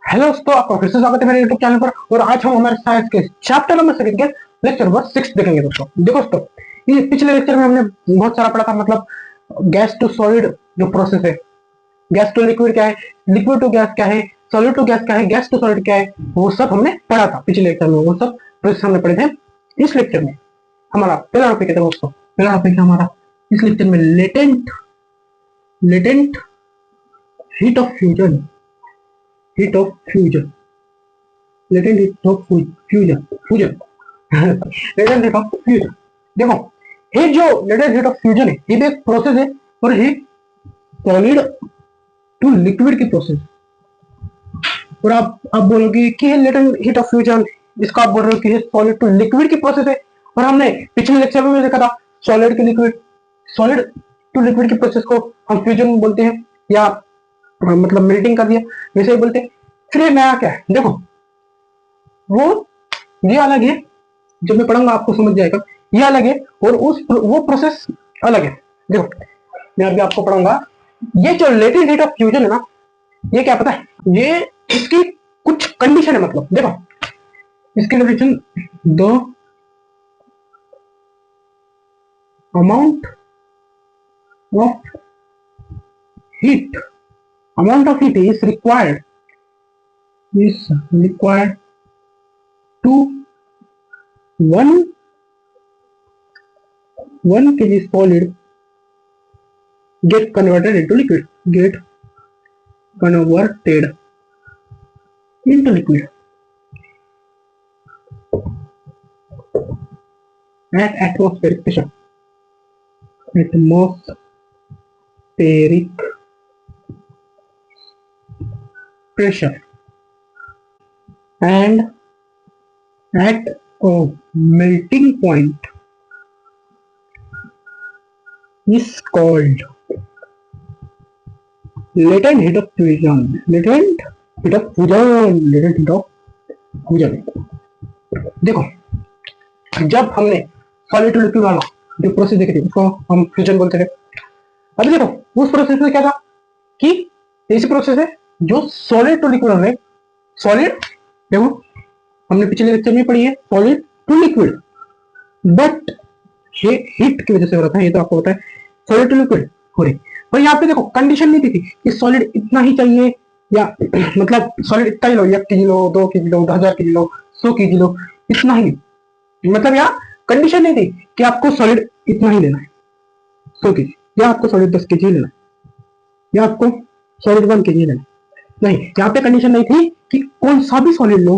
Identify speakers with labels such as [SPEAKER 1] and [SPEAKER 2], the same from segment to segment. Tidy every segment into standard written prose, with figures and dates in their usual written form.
[SPEAKER 1] Hello दोस्तों, आपका फिर से स्वागत है मेरे यूट्यूब चैनल पर। और आज हम हमारे साइंस के चैप्टर नंबर 7 के लेक्चर नंबर 6 देखेंगे दोस्तों। देखो दोस्तों, ये पिछले लेक्चर में हमने बहुत सारा पढ़ा था, मतलब गैस टू सॉलिड जो प्रोसेस है, गैस टू लिक्विड क्या है, लिक्विड टू गैस क्या है, सॉलिड टू गैस क्या है, गैस टू सॉलिड क्या है, वो सब हमने पढ़ा था पिछले लेक्चर में। वो सब प्रोसेस हमने पढ़े थे। इस लेक्चर में हमारा पहला टॉपिक है दोस्तों, पहला टॉपिक है हमारा इस लेक्चर में latent latent heat of fusion. Heat of fusion latent heat of fusion fusion latent heat of fusion. देखो, ये जो लेटेंट हीट ऑफ फ्यूजन है, ये भी एक प्रोसेस है, और ये सॉलिड टू लिक्विड की प्रोसेस। और आप बोलोगे कि ये लेटेंट हीट ऑफ फ्यूजन, इसका आप बोल रहे हो कि ये सॉलिड टू लिक्विड की प्रोसेस है। और हमने पिछले लेक्चर में देखा था solid to liquid, solid to liquid की प्रोसेस को हम फ्यूजन बोलते हैं, या मतलब मेल्टिंग कर दिया, वैसे ही बोलते हैं। फिर ये नया क्या है, देखो वो ये अलग है, जब मैं पढ़ूंगा आपको समझ जाएगा, ये अलग है और वो प्रोसेस अलग है। देखो, मैं अभी आपको पढ़ूंगा, ये जो लेटेंट हीट ऑफ फ्यूजन है ना, ये क्या पता है, ये इसकी कुछ कंडीशन है। मतलब देखो, इसकी condition, the amount of heat is required to 1 kg solid get converted into liquid at atmospheric pressure and at a melting point is called latent heat of fusion. देखो, जब हमने सॉलिड टू लिक्विड वाला जो process देखी थी, उसको हम fusion बोलते थे। अभी देखो, उस प्रोसेस में क्या था कि ऐसी प्रोसेस है जो सॉलिड टू लिक्विड में, सॉलिड, देखो हमने पिछले लेक्चर में पढ़ी है सॉलिड टू लिक्विड, बट ये हीट की वजह से हो रहा था, ये तो आपको पता है, सॉलिड टू लिक्विड हो रही। पर यहाँ पे देखो कंडीशन नहीं थी कि सॉलिड इतना ही चाहिए, या मतलब सॉलिड इतना ही लो, 1 kg लो, 2 kg लो, 1000 kg लो, 100 kg लो, इतना ही। मतलब यहाँ कंडीशन नहीं थी कि आपको सॉलिड इतना ही लेना है, 100 kg, या आपको सॉलिड 10 kg लेना है, या आपको सॉलिड 1 kg लेना है। नहीं, यहाँ पे कंडीशन नहीं थी कि कौन सा भी सॉलिड लो,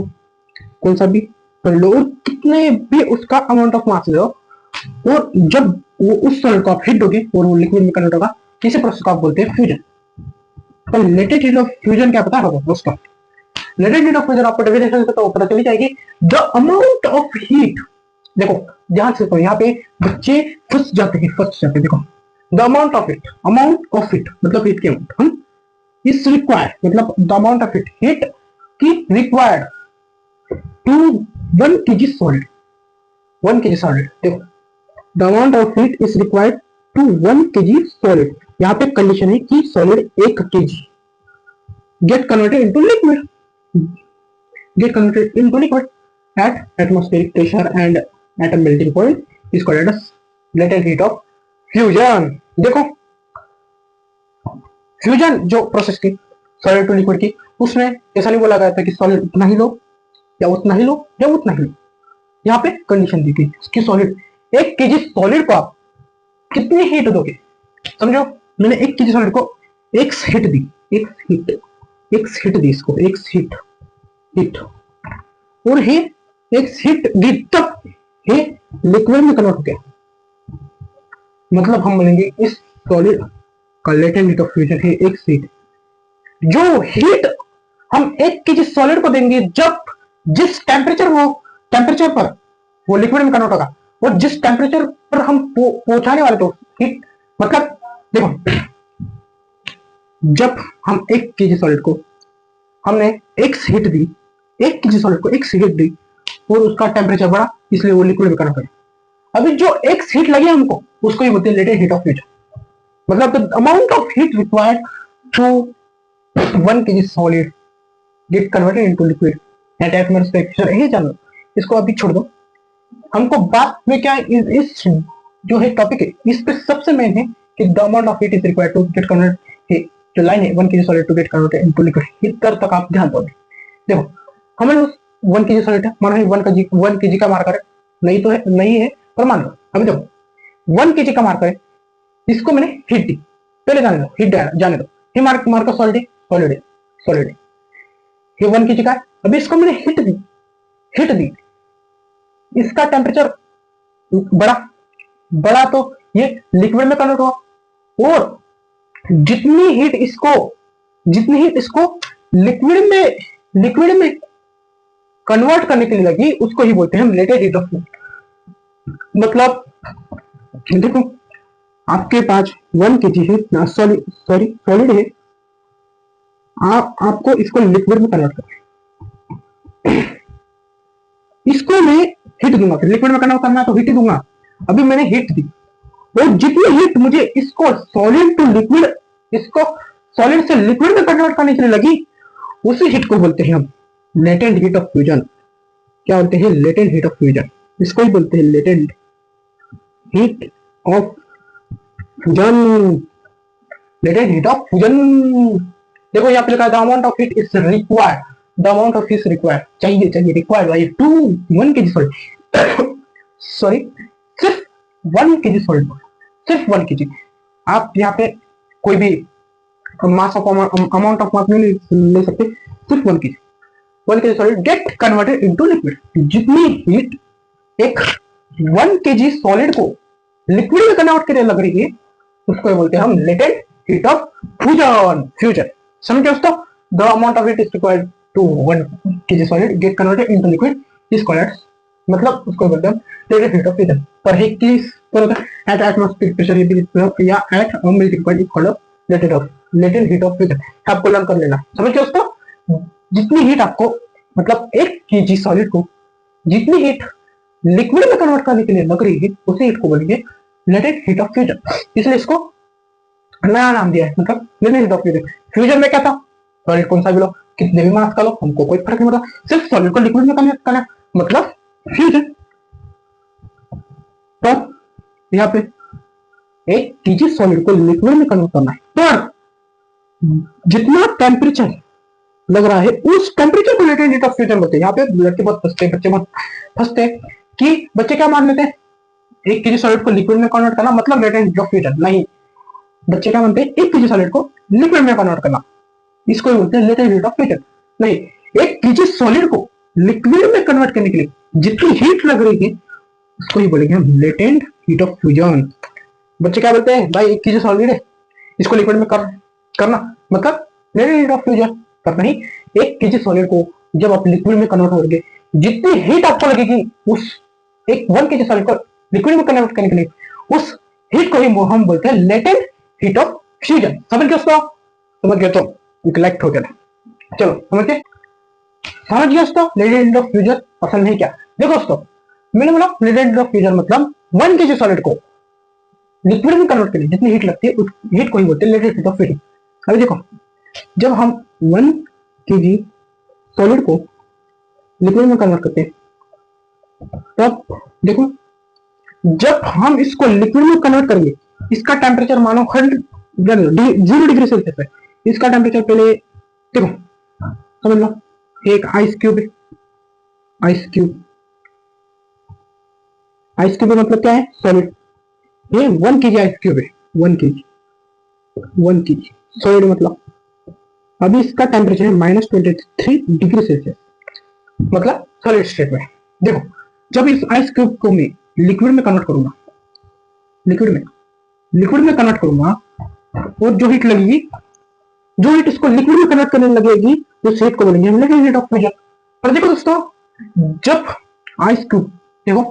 [SPEAKER 1] कौन सा भी सॉलिड लो, और कितने भी उसका अमाउंट ऑफ मास लो, और जब वो उस सॉलिड को आप हिट दोगे और वो लिक्विड में कन्वर्ट होगा, किसी प्रोसेस को आप बोलते हैं फ्यूजन। तो लेटेंट हीट ऑफ फ्यूजन क्या पता होगा दोस्तों? लेटेंट हीट ऑफ फ्यूजन आपको डेफिनेशन से तो पता चली जाएगी, द अमाउंट ऑफ हीट। देखो ध्यान से, तो यहाँ पे बच्चे फंस जाते हैं। देखो, द अमाउंट ऑफ हीट मतलब हीट की अमाउंट, हम इस रिक्वायर्ड मतलब द अमाउंट ऑफ हीट की required to 1 kg solid, 1 kg solid. देखो, the amount of heat is required to 1 kg solid. यहाँ पे कंडीशन है कि solid 1 kg get converted into liquid at atmospheric pressure and at a melting point is called as latent heat of fusion। देखो, fusion जो process की solid to liquid की, उसमें ऐसा नहीं बोला गया था कि सॉलिड उतना ही लो या उतना ही लो या उतना ही लो। यहाँ पे कंडीशन दी थी कि सॉलिड 1 kg सॉलिड को आप कितनी हीट दोगे। समझो, मैंने 1 kg सॉलिड को एक हीट दी, इसको एक हीट, और ये एक हीट दी, तब ये लिक्विड में कन्वर्ट हो गया। मतलब हम बोलेंगे इस सॉलिड का लेटेंट हीट ऑफ फ्यूजन है एक हीट। जो हीट हम 1 kg सॉलिड को देंगे, जब जिस टेम्परेचर पर वो लिक्विड में कन्वर्ट होगा, और जिस टेम्परेचर पर हम पहुंचाने वाले तो हीट, मतलब देखो, जब हम 1 kg सॉलिड को हमने एक हीट दी, 1 kg सॉलिड को एक हीट दी, और उसका टेम्परेचर बढ़ा, इसलिए वो लिक्विड में कन्वर्ट होगा। अभी जो एक हीट लगी हमको, उसको ही बोलते हैं लेटेंट हीट ऑफ फ्यूजन। मतलब the amount of heat required to 1 kg solid get converted into liquid at atmospheric pressure, यही जानो, इसको अभी छोड़ दो। हमको बात में क्या है, इस जो है टॉपिक है इस पे सबसे मेन है कि the amount of heat is required to get convert, जो लाइन है 1 kg solid to get converted into liquid, इतना तक आप ध्यान दो। देखो हमें उस 1 kg सॉलिड है, मानो 1 kg का मार्कर है, नहीं तो है नहीं है, पर मान लो अभी देखो 1 kg का मार्कर है, इसको मैंने हीट दी, पहले जाने दो, हीट जाने दो, ये मार्कर सॉलिड है, सॉलिड है, सॉलिड है, ये 1 kg का है, अभी इसको मैंने हीट दी, इसका टेम्परेचर बढ़ा बढ़ा तो ये लिक्विड में कन्वर्ट हुआ, और जितनी हीट इसको लिक्विड में कन्वर्ट करने के लिए लगी, उसको ही बोलते हैं हम लेटेंट हीट ऑफ फ्यूजन। मतलब देखो आपके पास 1 kg है, सॉलिड है, आपको इसको लिक्विड में कन्वर्ट करना है, इसको मैं हीट दूंगा, फिर लिक्विड में कन्वर्ट करना है तो हीट ही दूंगा। अभी मैंने हीट दी, और जितनी हीट मुझे इसको सॉलिड टू लिक्विड, इसको सॉलिड से लिक्विड में कन्वर्ट करने के लिए लगी, उसी हीट को बोलते हैं हम लेटेंट हीट ऑफ फ्यूजन। क्या बोलते हैं? लेटेंट हीट ऑफ फ्यूजन, इसको ही बोलते हैं latent heat of fusion, latent heat of fusion. देखो यहाँ पे लिखा है the amount of heat is required, the amount of heat required, चाहिए required by 1 kg solid, sorry सिर्फ 1 kg सॉलिड, सिर्फ 1 kg। आप यहाँ पे कोई भी mass of amount of mass नहीं ले सकते, सिर्फ 1 kg solid get converted into liquid. जितनी हीट एक 1 kg सॉलिड को लिक्विड में कन्वर्ट करने लग रही है, उसको बोलते हैं हम लेटेंट हीट ऑफ फ्यूजन। समझ गए दोस्तों? The amount of heat is required to 1 kg solid get converted into liquid is called, मतलब उसको बोलते हैं लेटेंट हीट ऑफ फ्यूजन। पर है किस पर होता है? एट एटमॉस्फेरिक प्रेशर या at melting point is called latent heat of fusion. आपको लर्न कर लेना, समझ गए दोस्तों? जितनी हीट आपको, मतलब 1 kg सॉलिड को जितनी हीट लिक्विड में कन्वर्ट करने के लिए लग रही है, उसी हीट को बोलेंगे लेटेंट हीट ऑफ फ्यूजन। इसलिए इसको नया नाम दिया है, मतलब latent heat of fusion. Fusion में क्या था? सॉलिड कौन सा भी लो, कितने भी मास का लो, हमको कोई फर्क नहीं पड़ता, सिर्फ सॉलिड को लिक्विड में कन्वर्ट करना, मतलब फ्यूजन। पर यहाँ पे 1 kg सॉलिड को लिक्विड में कन्वर्ट करना है, पर जितना टेम्परेचर लग रहा है उस टेम्परेचर को लेटेंट हीट ऑफ फ्यूजन बोलते हैं। यहाँ पे लड़के बहुत फंसते हैं, बच्चे बहुत फंसते हैं कि बच्चे क्या मान लेते हैं 1 kg सॉलिड को लिक्विड में कन्वर्ट करना मतलब लेटेंट हीट ऑफ फ्यूजन। नहीं, बच्चे क्या मानते हैं 1 kg सॉलिड को लिक्विड में कन्वर्ट करना, इसको ही बोलते हैं लेटेंट हीट ऑफ फ्यूजन। नहीं, 1 kg सॉलिड को लिक्विड में कन्वर्ट करने के लिए जितनी हीट लग रही है, उसको ही बोलेंगे हम लेटेंट हीट ऑफ फ्यूजन। बच्चे क्या बोलते हैं? भाई 1 kg सॉलिड है, इसको लिक्विड में करना मतलब लेटेंट हीट ऑफ फ्यूजन। पर नहीं, 1 kg सॉलिड को जब आप लिक्विड में कन्वर्ट करोगे, जितनी हीट आपको लगेगी उस 1 kg सॉलिड को लिक्विड में कन्वर्ट करने के लिए, उस हीट को ही हम बोलते हैं लेटेंट हीट ऑफ फ्यूजन। समझ गए दोस्तों? समझ गए तो कलेक्ट हो गया। चलो समझ गए दोस्तों, लेटेंट हीट ऑफ फ्यूजन असल नहीं क्या? देखो दोस्तों, मैंने बोला लेटेंट हीट ऑफ फ्यूजन मतलब 1 kg सॉलिड को लिक्विड में कन्वर्ट करने जितनी हीट लगती है, उस हीट को ही बोलते हैं लेटेंट हीट ऑफ फ्यूजन। अभी देखो, जब हम 1 kg सॉलिड को लिक्विड में कन्वर्ट करते हैं, तब देखो जब हम इसको लिक्विड में कन्वर्ट करेंगे, इसका टेम्परेचर मानो 0 डिग्री सेल्सियस है। इसका टेम्परेचर पहले देखो, समझ लो एक आइस क्यूब है, आइस क्यूब मतलब क्या है? सॉलिड। ये 1 kg आइस क्यूब है, 1 kg सॉलिड मतलब अभी इसका टेम्परेचर है -23 डिग्री सेल्सियस, मतलब सॉलिड स्टेट में। देखो जब इस आइस क्यूब को मैं लिक्विड में कन्वर्ट करूंगा, लिक्विड में कन्वर्ट करूंगा, और जो हीट लगेगी, जो हीट इसको लिक्विड में कन्वर्ट करने लगेगी, उस हीट को बोलेंगे हम लेटेंट हीट ऑफ फ्यूजन। पर देखो दोस्तों, जब आइस क्यूब, देखो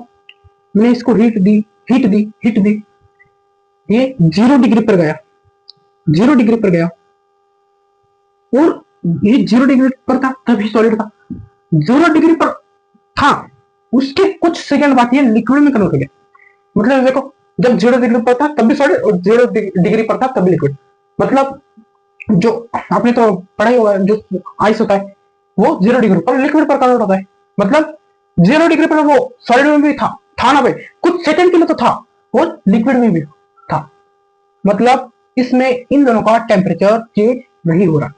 [SPEAKER 1] मैंने इसको हीट दी, ये 0 डिग्री पर गया, 0 डिग्री पर गया, और ये 0 डिग्री पर था तभी सॉलिड था, 0 डिग्री पर था, उसके कुछ सेकंड बाद ये लिक्विड में कन्वर्ट हो गया। मतलब देखो, जब 0 डिग्री पर था तब भी सॉलिड, और 0 डिग्री पर था तब भी लिक्विड। मतलब जो आपने तो पढ़ा ही होगा, जो आइस होता है वो 0 डिग्री पर लिक्विड पर कन्वर्ट होता है। मतलब 0 डिग्री पर वो सॉलिड में भी था ना भाई, कुछ सेकंड के लिए तो था, वो लिक्विड में भी था। मतलब इसमें इन दोनों का टेम्परेचर चेंज नहीं हो रहा।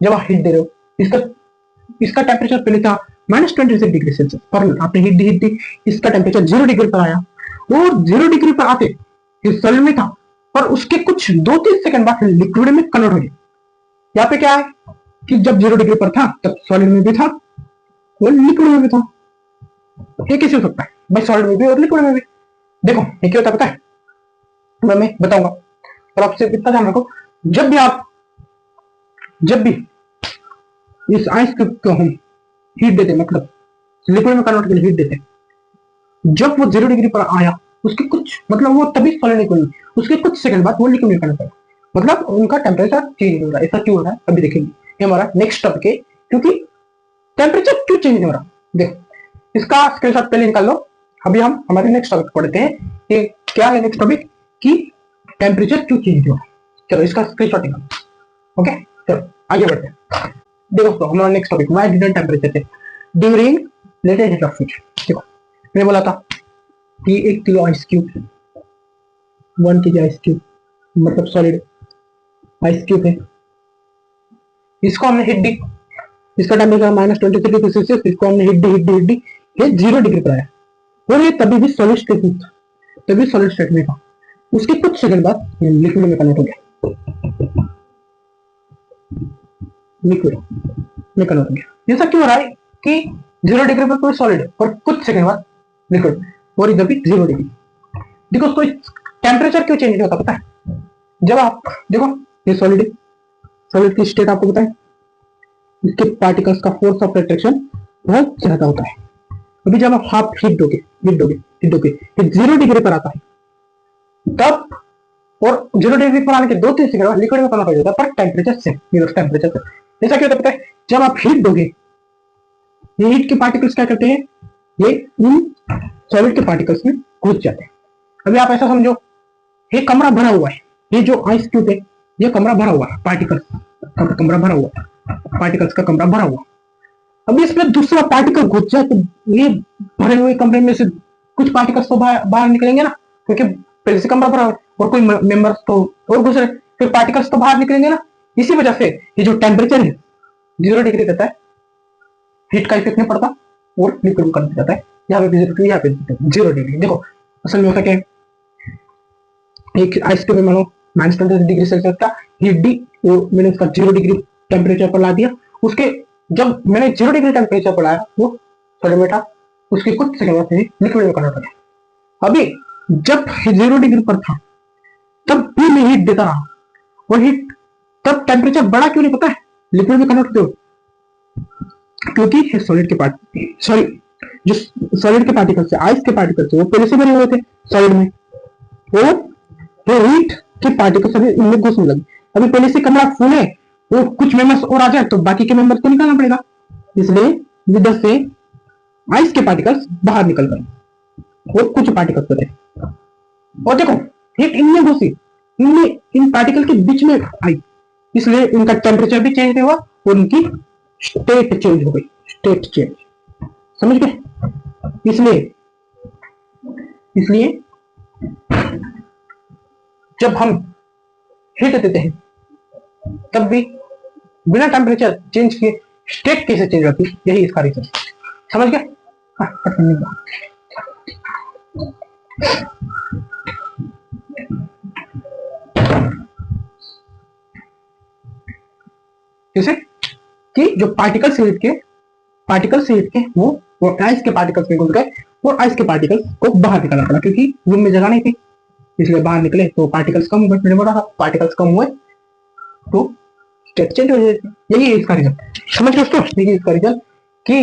[SPEAKER 1] जब आप हीट दे रहे हो, इसका टेम्परेचर पहले था -26 डिग्री सेल्सियस पर आपने हीट दी, इसका टेम्परेचर 0 डिग्री पर आया, और 0 डिग्री पर आते ये सॉलिड में था, पर उसके कुछ 2-3 सेकंड बाद लिक्विड में कन्वर्ट हो गया। यहाँ पे क्या है कि जब 0 डिग्री पर था तब सॉलिड में भी था और लिक्विड में भी था। ये कैसे हो सकता है भाई, सॉलिड में भी और लिक्विड में भी? देखो ये क्या होता है पता है, मैं बताऊंगा, पर आपसे इतना ध्यान रखो, जब भी इस आइस को हम हीट देते, मतलब लिक्विड में कन्वर्ट के लिए हीट देते, जब वो 0 डिग्री पर आया उसके कुछ मतलब वो तभी सॉलिड लिक्विड, उसके कुछ सेकंड बाद वो लिक्विड में कन्वर्ट होगा। मतलब उनका टेम्परेचर चेंज हो रहा है। ऐसा क्यों हो रहा है अभी देखेंगे, ये हमारा नेक्स्ट टॉपिक है। क्योंकि टेम्परेचर क्यों चेंज हो रहा है, देखो इसका स्क्रीनशॉट पहले निकाल लो। अभी हम हमारे नेक्स्ट टॉपिक पढ़ते हैं कि क्या है नेक्स्ट टॉपिक, कि टेम्परेचर क्यों चेंज हो रहा है। चलो इसका स्क्रीनशॉट निकालो। ओके चलो आगे बढ़ते हैं। देखो हमारा next topic, why didn't temperature change during latest heat of fusion. देखो मैंने बोला था कि 1 kilo ice cube, 1 kg ice cube मतलब सॉलिड आइस क्यूब है, इसको हमने हीट दी, इसका टेम्परेचर -23 डिग्री सेल्सियस, इसको हमने हीट दी, ये 0 डिग्री पर आया, और ये तभी भी सॉलिड स्टेट में था, तभी सॉलिड स्टेट में था। उसके कुछ सेकंड बाद लिक्विड में कन्वर्ट हो गया, लिक्विड में कन्वर्ट हो गया। ऐसा क्यों हो रहा है कि 0 डिग्री पर कोई सॉलिड और कुछ सेकंड बाद लिक्विड, और इधर भी 0 डिग्री। देखो उसको टेम्परेचर क्यों चेंज नहीं होता पता है, जब आप देखो ये सॉलिड की स्टेट आपको बताएं, इसके पार्टिकल्स का फोर्स ऑफ अट्रैक्शन बहुत ज्यादा होता है। अभी जब आप हाफ हीट दोगे 0 डिग्री पर आता है तब, और 0 डिग्री पर आने के 2-3 सेकंड बाद लिक्विड में कन्वर्ट हो जाता है, पर टेम्परेचर से टेम्परेचर से। ऐसा क्यों होता है पता है, जब आप हीट दोगे, ये हीट के पार्टिकल्स क्या करते हैं, ये इन सॉलिड के पार्टिकल्स में घुस जाते हैं। अभी आप ऐसा समझो, ये कमरा भरा हुआ है, ये जो आइस क्यूब है ये कमरा भरा हुआ है, पार्टिकल्स का कमरा भरा हुआ है, पार्टिकल्स का कमरा भरा हुआ। अभी इसमें दूसरा पार्टिकल घुस जाए तो ये भरे हुए कमरे में से कुछ पार्टिकल्स तो बाहर निकलेंगे ना, क्योंकि पहले से कमरा भरा और कोई मेंबर्स तो और घुस रहे, फिर पार्टिकल्स तो बाहर निकलेंगे ना। इसी वजह से ये जो टेम्परेचर है 0 डिग्री रहता है, हीट का इफेक्ट नहीं पड़ता और लिक्विड में कन्वर्ट जाता है। यहाँ पे 0 डिग्री, यहाँ पे 0 डिग्री। देखो असल में होता क्या है, एक आइस क्यूब में मानो -20 डिग्री सेल्सियस का हीट दी और मैंने उसका 0 डिग्री टेम्परेचर पर ला दिया, उसके जब मैंने 0 डिग्री टेम्परेचर पर लाया वो सॉलिड में था, उसके कुछ सेकंड बाद लिक्विड में कन्वर्ट हो गया। अभी जब 0 डिग्री पर था तब भी मैं हीट देता रहा, और हीट तब टेम्परेचर बढ़ा क्यों नहीं पता है, लिक्विड में कन्वर्ट क्यों, क्योंकि सॉलिड के जो सॉलिड के पार्टिकल्स, आइस के पार्टिकल्स वो पहले से भरे हुए थे सॉलिड में, और जो हीट के पार्टिकल्स अभी इनमें घुसने लगे। अभी पहले से कमरा फुल है, वो कुछ मेंबर्स और आ जाए तो बाकी के मेंबर्स को निकालना पड़ेगा, इसलिए इधर से आइस के पार्टिकल्स बाहर निकल गए और कुछ पार्टिकल्स बचे। और देखो हीट इनमें घुसी, इन पार्टिकल के बीच में आई, इसलिए इनका टेम्परेचर भी चेंज हुआ और इनकी स्टेट चेंज हो गई, स्टेट चेंज, समझ गए। इसलिए जब हम हीट देते हैं तब भी बिना टेम्परेचर चेंज किए स्टेट कैसे चेंज होती है, यही इसका रीजन, समझ गए। जैसे कि जो पार्टिकल्स हीट के वो आइस के पार्टिकल्स में घुस गए और आइस के पार्टिकल्स को बाहर निकालना पड़ा, क्योंकि रूम में जगह नहीं थी, इसलिए बाहर निकले तो पार्टिकल्स कम हुए। मैंने बोला था पार्टिकल्स कम हुए तो स्टेट चेंज हो जाएगी, यही है इसका रीजन, समझ दोस्तों। यही इसका रीजन कि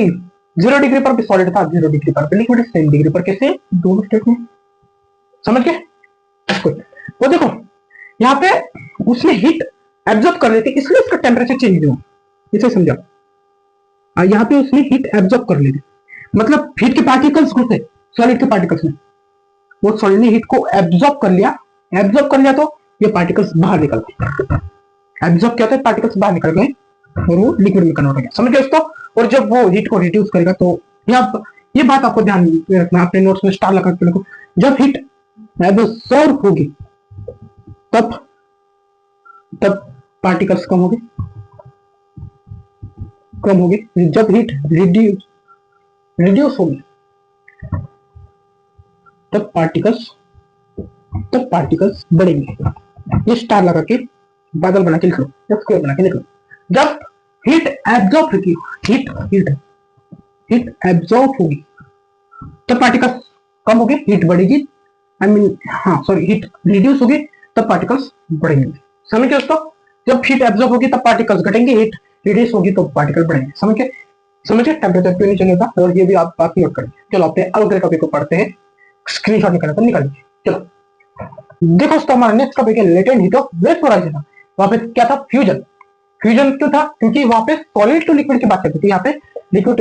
[SPEAKER 1] 0 डिग्री पर भी सॉलिड था, 0 डिग्री पर भी लिक्विड, सेम डिग्री पर कैसे दोनों स्टेट में, समझ गए। वो देखो यहाँ पे उसने हीट एब्जॉर्ब कर ली थी, इसलिए उसका टेम्परेचर चेंज हुआ, इसे समझा। यहाँ पे उसने हीट एब्जॉर्ब कर ली थी, मतलब हीट के पार्टिकल्स घुसे सॉलिड के पार्टिकल्स में, वो सॉलिड ने हीट को एब्जॉर्ब कर लिया तो ये पार्टिकल्स बाहर निकल गए, एब्जॉर्ब किया था पार्टिकल्स बाहर निकल गए और वो लिक्विड में कन्वर्ट हो गया, समझ गए उसको। और जब वो हीट को रिड्यूस करेगा तो ये बात आपको ध्यान में रखना, अपने नोट्स में स्टार लगा के लिखो। जब हीट एब्सॉर्ब होगी तब तब पार्टिकल्स कम होंगे। जब हीट रिड्यूस होगी तब पार्टिकल्स बढ़ेंगे। ये स्टार लगा के बादल बना के लिख लो, स्क्वायर बना के लिख लो। जब हीट एब्जॉर्ब होगी, हीट एब्जॉर्ब होगी तब पार्टिकल्स कम होंगे, हीट बढ़ेगी, हीट रिड्यूस होगी तब पार्टिकल्स बढ़ेंगे। समझ गए दोस्तों? जब हीट एब्जॉर्ब होगी तब पार्टिकल्स घटेंगे, हीट रिड्यूस होगी तो पार्टिकल बढ़ेंगे। समझ गए? टेम्परेचर क्यों नहीं चलेगा, और ये भी आप बात नोट करेंगे। चलो अपने अगले टॉपिक को पढ़ते हैं, स्क्रीनशॉट निकालना तो निकाल लीजिए। चलो देखो दोस्तों, हमारा नेक्स्ट टॉपिक है लेटेंट हीट ऑफ वेपोराइजेशन। वहां पे क्या था? फ्यूजन क्यों था? क्योंकि वहां पे सॉलिड टू लिक्विड की बात करते थे, यहाँ पे लिक्विड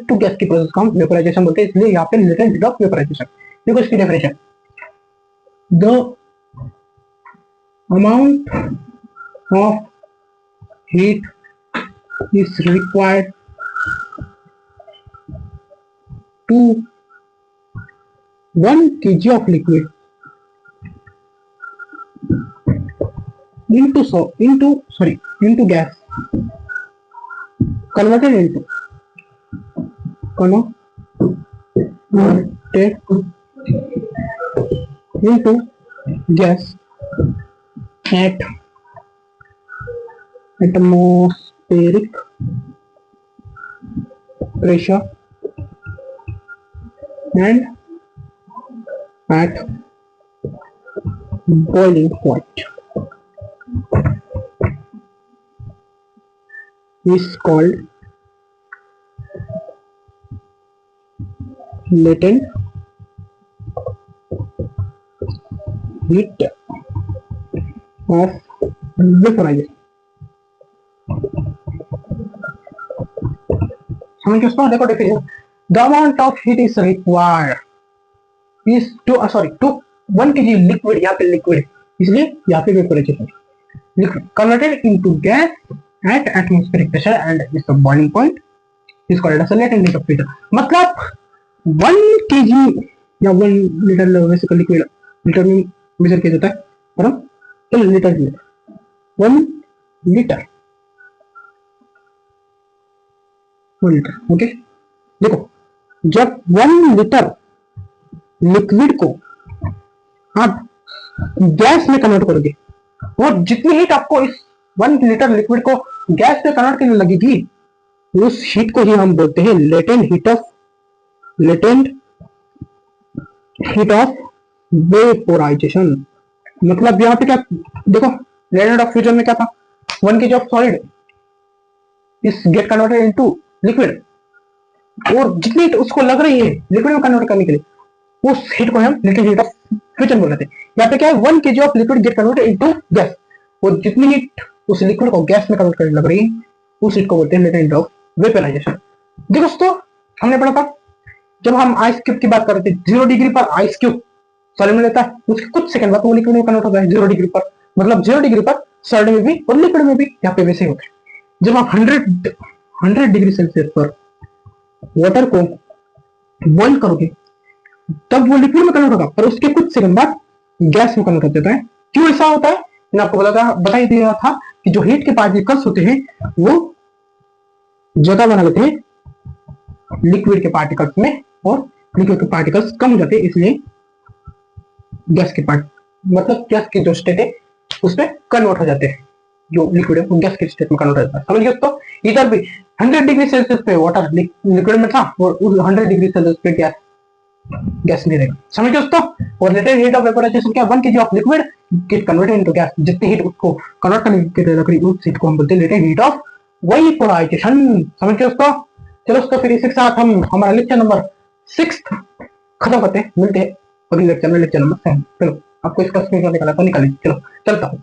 [SPEAKER 1] टू गैस की प्रोसेस को हम वेपोराइजेशन बोलते हैं, इसलिए यहाँ पे लेटेंट हीट ऑफ वेपोराइजेशन। देखो इसकी definition, the amount of heat is required to 1 kg of liquid into gas converted into gas at atmospheric pressure and at boiling point is called latent heat of vaporization। समझ गए दोस्तों? देखो definition, the amount of heat is required is to 1 kg liquid, यहाँ पे liquid इसलिए यहाँ पे vaporisation, liquid converted into gas at atmospheric pressure and is the boiling point is called as latent heat of heat. मतलब 1 kg या 1 litre basically liquid, litre में measure किया जाता है, और लीटर 1 लीटर ओके। देखो जब 1 लीटर लिक्विड को आप गैस में कन्वर्ट करोगे और जितनी हीट आपको इस 1 लीटर लिक्विड को गैस में कन्वर्ट करने लगेगी, उस हीट को ही हम बोलते हैं लेटेंट हीट ऑफ वेपोराइजेशन। मतलब यहाँ पे क्या देखो, लेटेंट ऑफ फ्यूजन में क्या था? 1 kg ऑफ सॉलिड इस गेट कन्वर्टेड इनटू लिक्विड, और जितनी हीट उसको लग रही है लिक्विड में कन्वर्ट करने के लिए, उस हीट को हम लेटेंट हीट ऑफ फ्यूजन बोल रहे थे। यहाँ पे क्या है? 1 kg of liquid gate converted into gas, और जितनी हीट उस लिक्विड को गैस में कन्वर्ट करने लग रही है, उस हीट को बोलते हैं लेटेंट हीट ऑफ वेपोराइजेशन। देखो दोस्तों, हमने पढ़ा था जब हम आइस क्यूब की बात कर रहे थे, 0 डिग्री पर आइस क्यूब सॉलिड में रहता है, उसके कुछ सेकंड बाद वो लिक्विड में कन्वर्ट होता है 0 डिग्री पर। मतलब 0 डिग्री पर सॉलिड में भी और लिक्विड में भी यहाँ पे वैसे ही होता है। जब आप 100 डिग्री सेल्सियस पर वाटर को बॉइल करोगे तब वो लिक्विड में कन्वर्ट होगा, पर उसके कुछ सेकंड बाद गैस में कन्वर्ट हो जाता है। क्यों ऐसा होता है? मैंने आपको बता ही दिया था कि जो हीट के पार्टिकल्स होते हैं वो जगह बना लेते हैं लिक्विड के पार्टिकल्स में, और लिक्विड के पार्टिकल्स कम हो जाते हैं, इसलिए गैस के जो स्टेट है उसमें कन्वर्ट हो जाते हैं। जो लिक्विड है वो गैस के स्टेट में कन्वर्ट हो जाता है। समझ गए दोस्तों? इधर भी 100 डिग्री सेल्सियस पे वाटर लिक्विड में था, और उस 100 डिग्री सेल्सियस पे गैस नहीं रहेगा। समझ गए दोस्तों? और लेटेंट हीट ऑफ वेपोराइजेशन क्या? 1 kg of liquid gate converted into gas, जितनी हीट उसको कन्वर्ट करने के लिए लग रही उस हीट को हम बोलते हैं लेटेंट हीट ऑफ वेपोराइजेशन। समझ गए दोस्तों? चलो दोस्तों, फिर इसी के साथ हम हमारा लेक्चर नंबर 6 खत्म करते हैं। मिलते हैं अगले लेक्चर में, लेक्चर नंबर 7। चलो आपको इसका स्क्रीनशॉट निकाला तो निकालिए। चलो चलता हूँ।